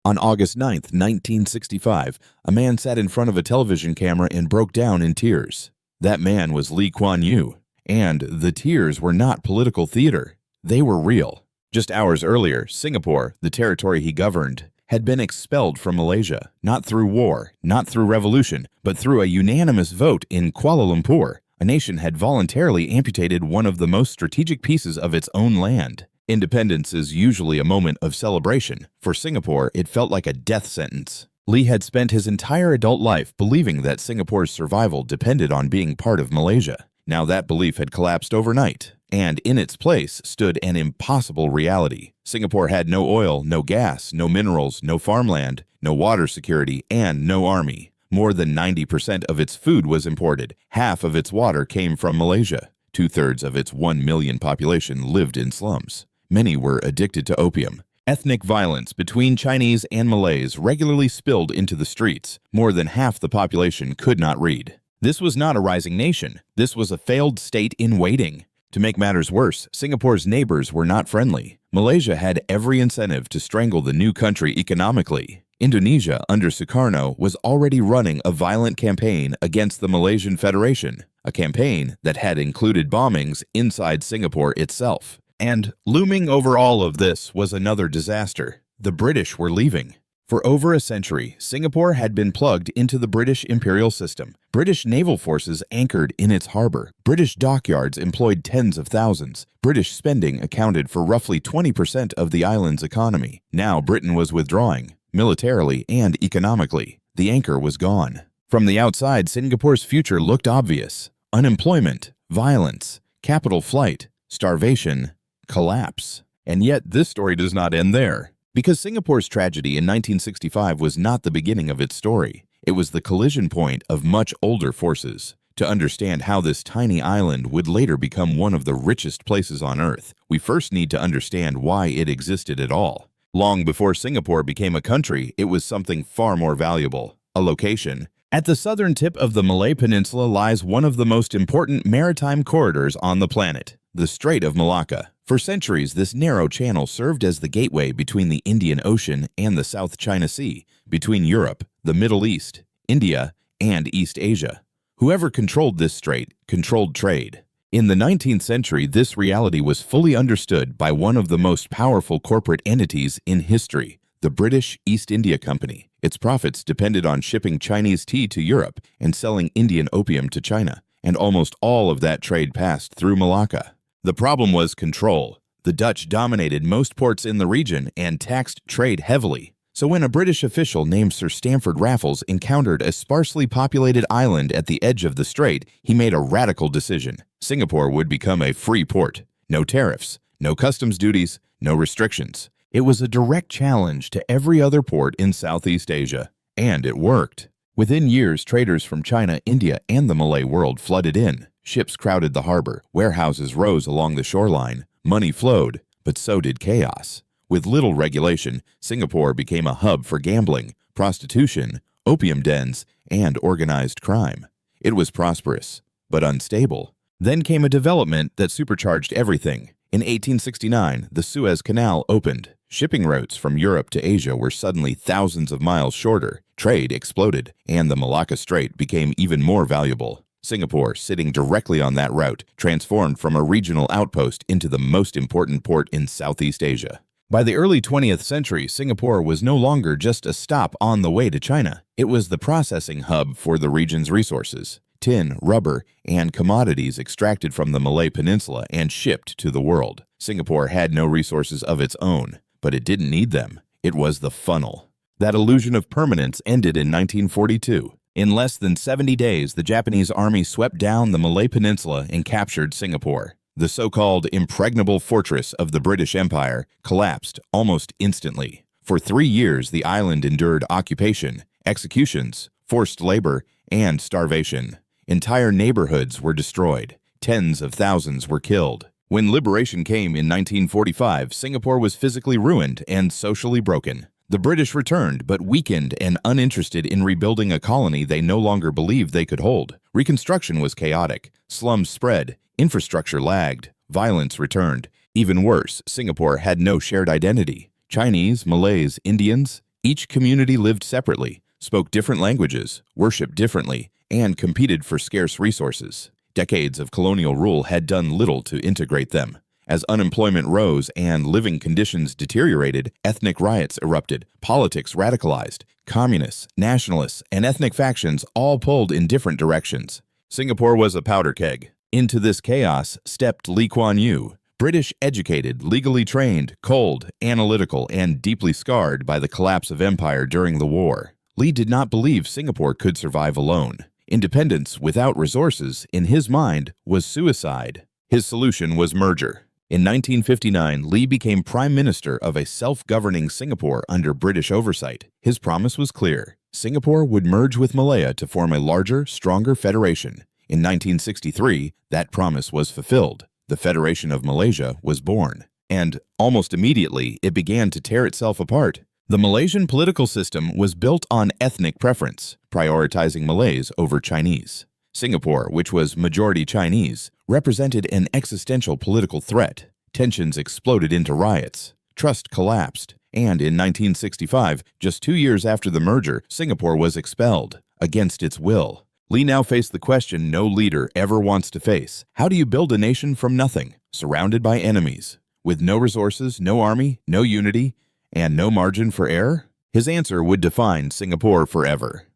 On August 9, 1965, a man sat in front of a television camera and broke down in tears. That man was Lee Kuan Yew. And the tears were not political theater. They were real. Just hours earlier, Singapore, the territory he governed, had been expelled from Malaysia, not through war, not through revolution, but through a unanimous vote in Kuala Lumpur. A nation had voluntarily amputated one of the most strategic pieces of its own land. Independence is usually a moment of celebration. For Singapore, it felt like a death sentence. Lee had spent his entire adult life believing that Singapore's survival depended on being part of Malaysia. Now that belief had collapsed overnight, and in its place stood an impossible reality. Singapore had no oil, no gas, no minerals, no farmland, no water security, and no army. More than 90% of its food was imported. Half of its water came from Malaysia. 2/3 of its 1 million population lived in slums. Many were addicted to opium. Ethnic violence between Chinese and Malays regularly spilled into the streets. More than half the population could not read. This was not a rising nation. This was a failed state in waiting. To make matters worse, Singapore's neighbors were not friendly. Malaysia had every incentive to strangle the new country economically. Indonesia, under Sukarno, was already running a violent campaign against the Malaysian Federation, a campaign that had included bombings inside Singapore itself. And looming over all of this was another disaster. The British were leaving. For over a century, Singapore had been plugged into the British imperial system. British naval forces anchored in its harbor. British dockyards employed tens of thousands. British spending accounted for roughly 20% of the island's economy. Now Britain was withdrawing, militarily and economically. The anchor was gone. From the outside, Singapore's future looked obvious. Unemployment, violence, capital flight, starvation, collapse. And yet this story does not end there. Because Singapore's tragedy in 1965 was not the beginning of its story. It was the collision point of much older forces. To understand how this tiny island would later become one of the richest places on Earth, we first need to understand why it existed at all. Long before Singapore became a country, it was something far more valuable, a location. At the southern tip of the Malay Peninsula lies one of the most important maritime corridors on the planet, the Strait of Malacca. For centuries, this narrow channel served as the gateway between the Indian Ocean and the South China Sea, between Europe, the Middle East, India, and East Asia. Whoever controlled this strait controlled trade. In the 19th century, this reality was fully understood by one of the most powerful corporate entities in history, the British East India Company. Its profits depended on shipping Chinese tea to Europe and selling Indian opium to China, and almost all of that trade passed through Malacca. The problem was control. The Dutch dominated most ports in the region and taxed trade heavily. So when a British official named Sir Stamford Raffles encountered a sparsely populated island at the edge of the strait, he made a radical decision. Singapore would become a free port. No tariffs, no customs duties, no restrictions. It was a direct challenge to every other port in Southeast Asia. And it worked. Within years, traders from China, India, and the Malay world flooded in. Ships crowded the harbor, warehouses rose along the shoreline, money flowed, but so did chaos. With little regulation, Singapore became a hub for gambling, prostitution, opium dens, and organized crime. It was prosperous, but unstable. Then came a development that supercharged everything. In 1869, the Suez Canal opened. Shipping routes from Europe to Asia were suddenly thousands of miles shorter. Trade exploded, and the Malacca Strait became even more valuable. Singapore, sitting directly on that route, transformed from a regional outpost into the most important port in Southeast Asia. By the early 20th century, Singapore was no longer just a stop on the way to China. It was the processing hub for the region's resources. Tin, rubber, and commodities extracted from the Malay Peninsula and shipped to the world. Singapore had no resources of its own, but it didn't need them. It was the funnel. That illusion of permanence ended in 1942. In less than 70 days, the Japanese army swept down the Malay Peninsula and captured Singapore. The so-called impregnable fortress of the British Empire collapsed almost instantly. For 3 years, the island endured occupation, executions, forced labor, and starvation. Entire neighborhoods were destroyed. Tens of thousands were killed. When liberation came in 1945, Singapore was physically ruined and socially broken. The British returned, but weakened and uninterested in rebuilding a colony they no longer believed they could hold. Reconstruction was chaotic. Slums spread. Infrastructure lagged. Violence returned. Even worse, Singapore had no shared identity. Chinese, Malays, Indians, Each community lived separately, spoke different languages, worshipped differently, and competed for scarce resources. Decades of colonial rule had done little to integrate them. As unemployment rose and living conditions deteriorated, ethnic riots erupted, politics radicalized, communists, nationalists, and ethnic factions all pulled in different directions. Singapore was a powder keg. Into this chaos stepped Lee Kuan Yew, British educated, legally trained, cold, analytical, and deeply scarred by the collapse of empire during the war. Lee did not believe Singapore could survive alone. Independence without resources, in his mind, was suicide. His solution was merger. In 1959, Lee became Prime Minister of a self-governing Singapore under British oversight. His promise was clear. Singapore would merge with Malaya to form a larger, stronger federation. In 1963, that promise was fulfilled. The Federation of Malaysia was born. And, almost immediately, it began to tear itself apart. The Malaysian political system was built on ethnic preference, prioritizing Malays over Chinese. Singapore, which was majority Chinese, represented an existential political threat. Tensions exploded into riots. Trust collapsed. And in 1965, just 2 years after the merger, Singapore was expelled, against its will. Lee now faced the question no leader ever wants to face. How do you build a nation from nothing, surrounded by enemies, with no resources, no army, no unity, and no margin for error? His answer would define Singapore forever.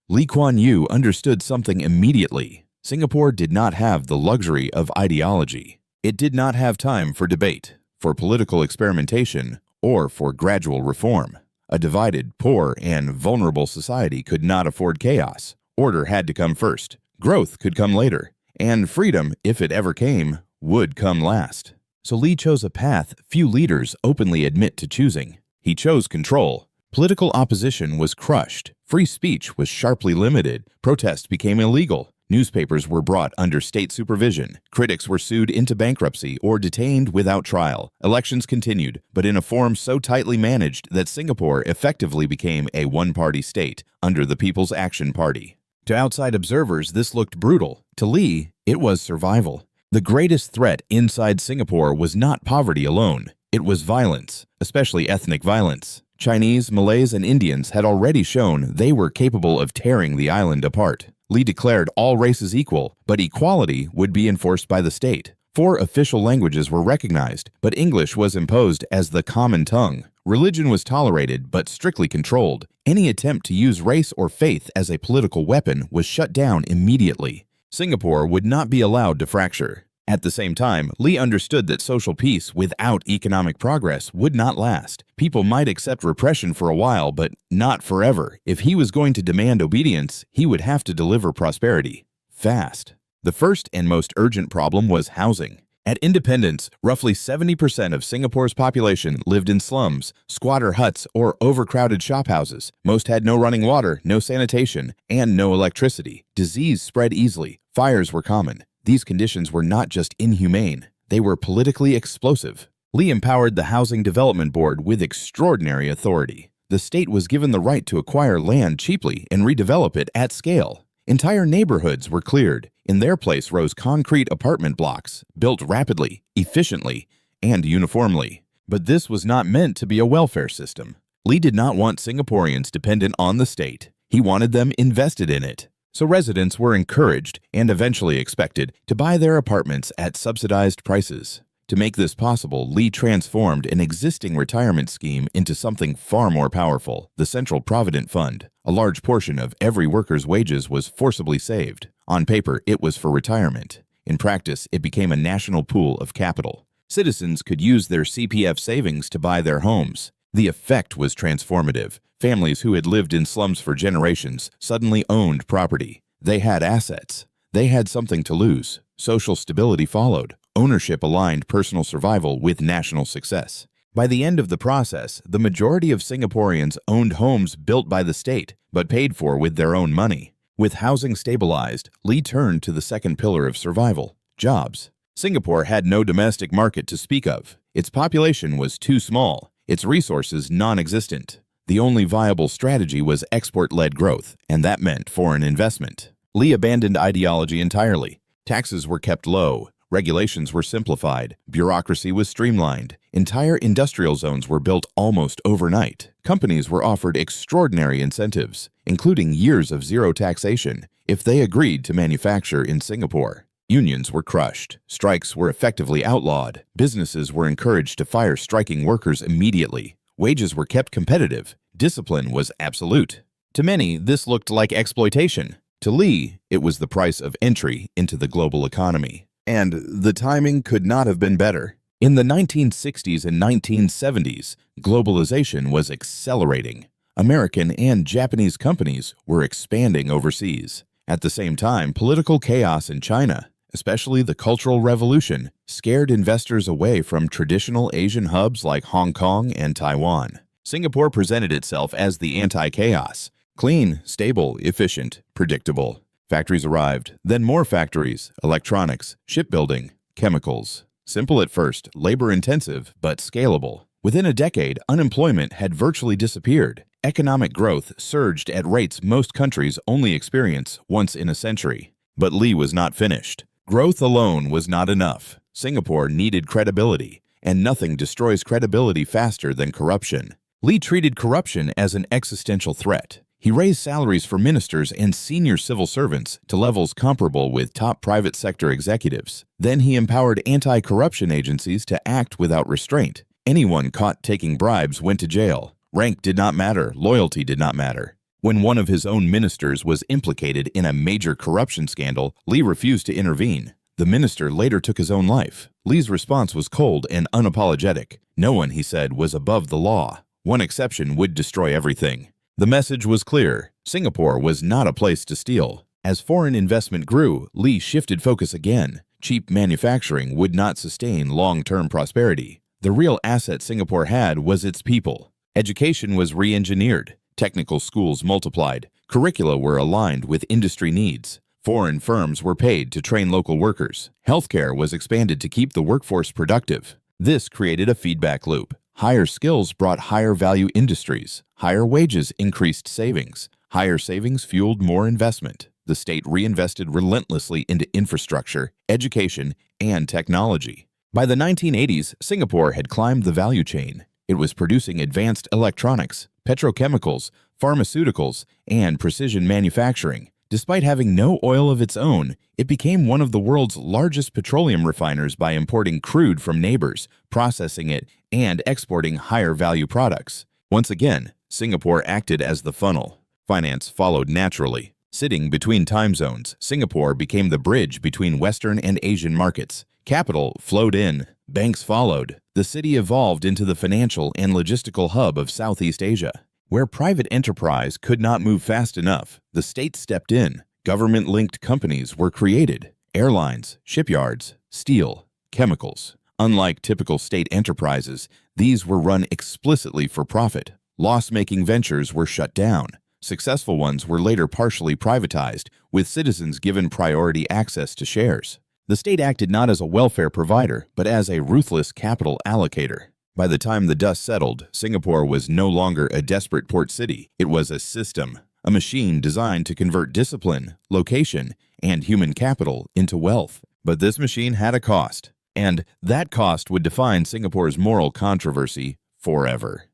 Lee Kuan Yew understood something immediately. Singapore did not have the luxury of ideology. It did not have time for debate, for political experimentation, or for gradual reform. A divided, poor, and vulnerable society could not afford chaos. Order had to come first. Growth could come later. And freedom, if it ever came, would come last. So Lee chose a path few leaders openly admit to choosing. He chose control. Political opposition was crushed. Free speech was sharply limited. Protest became illegal. Newspapers were brought under state supervision. Critics were sued into bankruptcy or detained without trial. Elections continued, but in a form so tightly managed that Singapore effectively became a one-party state under the People's Action Party. To outside observers, this looked brutal. To Lee, it was survival. The greatest threat inside Singapore was not poverty alone. It was violence, especially ethnic violence. Chinese, Malays, and Indians had already shown they were capable of tearing the island apart. Lee declared all races equal, but equality would be enforced by the state. 4 official languages were recognized, but English was imposed as the common tongue. Religion was tolerated, but strictly controlled. Any attempt to use race or faith as a political weapon was shut down immediately. Singapore would not be allowed to fracture. At the same time, Lee understood that social peace without economic progress would not last. People might accept repression for a while, but not forever. If he was going to demand obedience, he would have to deliver prosperity. Fast. The first and most urgent problem was housing. At independence, roughly 70% of Singapore's population lived in slums, squatter huts, or overcrowded shophouses. Most had no running water, no sanitation, and no electricity. Disease spread easily. Fires were common. These conditions were not just inhumane, they were politically explosive. Lee empowered the Housing Development Board with extraordinary authority. The state was given the right to acquire land cheaply and redevelop it at scale. Entire neighborhoods were cleared. In their place rose concrete apartment blocks, built rapidly, efficiently, and uniformly. But this was not meant to be a welfare system. Lee did not want Singaporeans dependent on the state. He wanted them invested in it. So residents were encouraged, and eventually expected, to buy their apartments at subsidized prices. To make this possible, Lee transformed an existing retirement scheme into something far more powerful, the Central Provident Fund. A large portion of every worker's wages was forcibly saved. On paper, it was for retirement. In practice, it became a national pool of capital. Citizens could use their CPF savings to buy their homes. The effect was transformative. Families who had lived in slums for generations suddenly owned property. They had assets. They had something to lose. Social stability followed. Ownership aligned personal survival with national success. By the end of the process, the majority of Singaporeans owned homes built by the state, but paid for with their own money. With housing stabilized, Lee turned to the second pillar of survival: jobs. Singapore had no domestic market to speak of. Its population was too small, its resources non-existent. The only viable strategy was export-led growth, and that meant foreign investment. Lee abandoned ideology entirely. Taxes were kept low, Regulations were simplified, bureaucracy was streamlined, entire industrial zones were built almost overnight. Companies were offered extraordinary incentives, including years of zero taxation, if they agreed to manufacture in Singapore. Unions were crushed, strikes were effectively outlawed, businesses were encouraged to fire striking workers immediately, wages were kept competitive, discipline was absolute. To many, this looked like exploitation. To Lee, it was the price of entry into the global economy. And the timing could not have been better. In the 1960s and 1970s, globalization was accelerating. American and Japanese companies were expanding overseas. At the same time, political chaos in China, especially the Cultural Revolution, scared investors away from traditional Asian hubs like Hong Kong and Taiwan. Singapore presented itself as the anti-chaos: clean, stable, efficient, predictable. Factories arrived, then more factories, electronics, shipbuilding, chemicals. Simple at first, labor-intensive, but scalable. Within a decade, unemployment had virtually disappeared. Economic growth surged at rates most countries only experience once in a century. But Lee was not finished. Growth alone was not enough. Singapore needed credibility, and nothing destroys credibility faster than corruption. Lee treated corruption as an existential threat. He raised salaries for ministers and senior civil servants to levels comparable with top private sector executives. Then he empowered anti-corruption agencies to act without restraint. Anyone caught taking bribes went to jail. Rank did not matter, loyalty did not matter. When one of his own ministers was implicated in a major corruption scandal, Lee refused to intervene. The minister later took his own life. Lee's response was cold and unapologetic. No one, he said, was above the law. One exception would destroy everything. The message was clear. Singapore was not a place to steal. As foreign investment grew, Lee shifted focus again. Cheap manufacturing would not sustain long-term prosperity. The real asset Singapore had was its people. Education was re-engineered. Technical schools multiplied. Curricula were aligned with industry needs. Foreign firms were paid to train local workers. Healthcare was expanded to keep the workforce productive. This created a feedback loop. Higher skills brought higher value industries. Higher wages increased savings. Higher savings fueled more investment. The state reinvested relentlessly into infrastructure, education, and technology. By the 1980s, Singapore had climbed the value chain. It was producing advanced electronics, petrochemicals, pharmaceuticals, and precision manufacturing. Despite having no oil of its own, it became one of the world's largest petroleum refiners by importing crude from neighbors, processing it, and exporting higher-value products. Once again, Singapore acted as the funnel. Finance followed naturally. Sitting between time zones, Singapore became the bridge between Western and Asian markets. Capital flowed in. Banks followed. The city evolved into the financial and logistical hub of Southeast Asia. Where private enterprise could not move fast enough, the state stepped in. Government-linked companies were created. Airlines, shipyards, steel, chemicals. Unlike typical state enterprises, these were run explicitly for profit. Loss-making ventures were shut down. Successful ones were later partially privatized, with citizens given priority access to shares. The state acted not as a welfare provider, but as a ruthless capital allocator. By the time the dust settled, Singapore was no longer a desperate port city. It was a system, a machine designed to convert discipline, location, and human capital into wealth. But this machine had a cost, and that cost would define Singapore's moral controversy forever.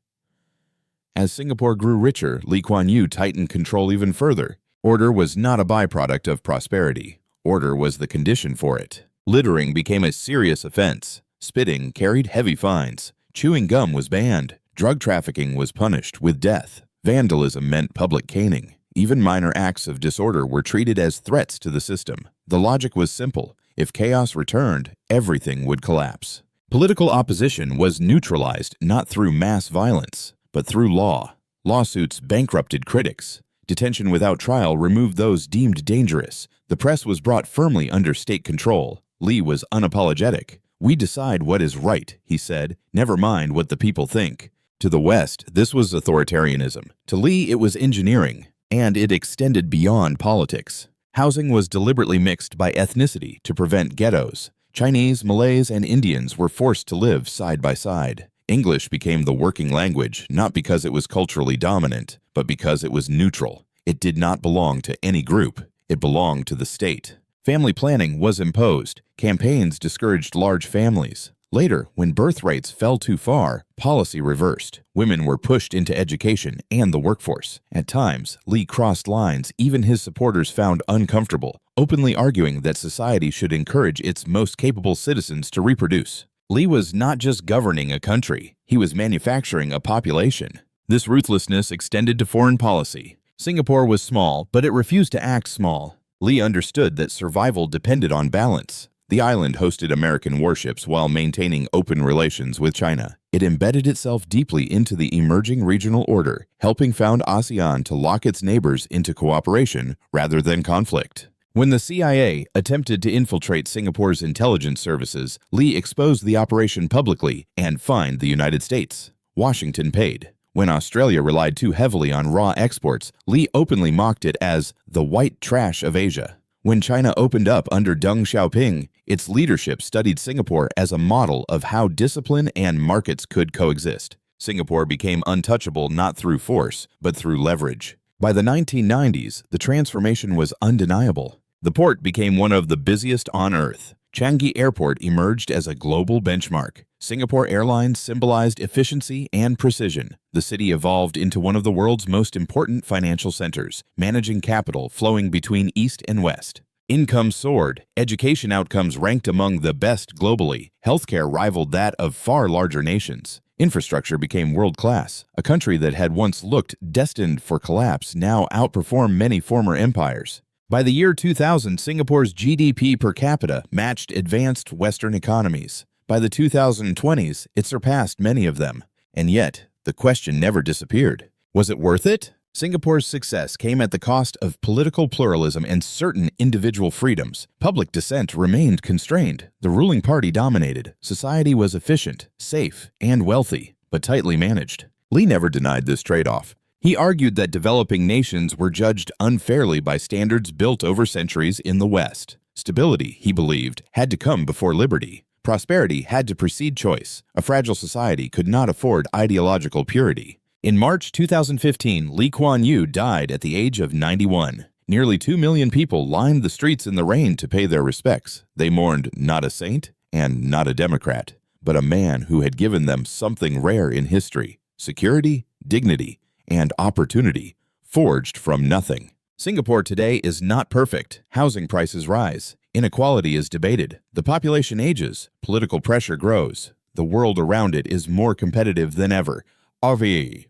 As Singapore grew richer, Lee Kuan Yew tightened control even further. Order was not a byproduct of prosperity. Order was the condition for it. Littering became a serious offense. Spitting carried heavy fines. Chewing gum was banned. Drug trafficking was punished with death. Vandalism meant public caning. Even minor acts of disorder were treated as threats to the system. The logic was simple. If chaos returned, everything would collapse. Political opposition was neutralized not through mass violence, but through law. Lawsuits bankrupted critics. Detention without trial removed those deemed dangerous. The press was brought firmly under state control. Lee was unapologetic. "We decide what is right," he said, "never mind what the people think." To the West, this was authoritarianism. To Lee, it was engineering, and it extended beyond politics. Housing was deliberately mixed by ethnicity to prevent ghettos. Chinese, Malays, and Indians were forced to live side by side. English became the working language, not because it was culturally dominant, but because it was neutral. It did not belong to any group. It belonged to the state. Family planning was imposed. Campaigns discouraged large families. Later, when birth rates fell too far, policy reversed. Women were pushed into education and the workforce. At times, Lee crossed lines even his supporters found uncomfortable, openly arguing that society should encourage its most capable citizens to reproduce. Lee was not just governing a country, he was manufacturing a population. This ruthlessness extended to foreign policy. Singapore was small, but it refused to act small. Lee understood that survival depended on balance. The island hosted American warships while maintaining open relations with China. It embedded itself deeply into the emerging regional order, helping found ASEAN to lock its neighbors into cooperation rather than conflict. When the CIA attempted to infiltrate Singapore's intelligence services, Lee exposed the operation publicly and fined the United States. Washington paid. When Australia relied too heavily on raw exports, Lee openly mocked it as the white trash of Asia. When China opened up under Deng Xiaoping, its leadership studied Singapore as a model of how discipline and markets could coexist. Singapore became untouchable not through force, but through leverage. By the 1990s, the transformation was undeniable. The port became one of the busiest on Earth. Changi Airport emerged as a global benchmark. Singapore Airlines symbolized efficiency and precision. The city evolved into one of the world's most important financial centers, managing capital flowing between East and West. Income soared, education outcomes ranked among the best globally, healthcare rivaled that of far larger nations. Infrastructure became world-class. A country that had once looked destined for collapse now outperformed many former empires. By the year 2000, Singapore's GDP per capita matched advanced Western economies. By the 2020s, it surpassed many of them. And yet, the question never disappeared. Was it worth it? Singapore's success came at the cost of political pluralism and certain individual freedoms. Public dissent remained constrained. The ruling party dominated. Society was efficient, safe, and wealthy, but tightly managed. Lee never denied this trade-off. He argued that developing nations were judged unfairly by standards built over centuries in the West. Stability, he believed, had to come before liberty. Prosperity had to precede choice. A fragile society could not afford ideological purity. In March 2015, Lee Kuan Yew died at the age of 91. Nearly 2 million people lined the streets in the rain to pay their respects. They mourned not a saint and not a Democrat, but a man who had given them something rare in history: security, dignity, and opportunity, forged from nothing. Singapore today is not perfect. Housing prices rise. Inequality is debated. The population ages. Political pressure grows. The world around it is more competitive than ever. RVE.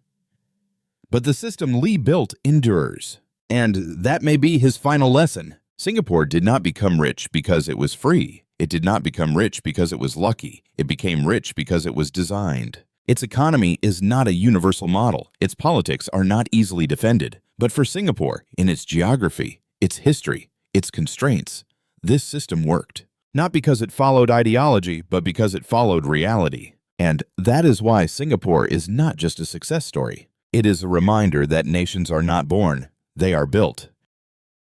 But the system Lee built endures. And that may be his final lesson. Singapore did not become rich because it was free. It did not become rich because it was lucky. It became rich because it was designed. Its economy is not a universal model. Its politics are not easily defended. But for Singapore, in its geography, its history, its constraints, this system worked. Not because it followed ideology, but because it followed reality. And that is why Singapore is not just a success story. It is a reminder that nations are not born, they are built.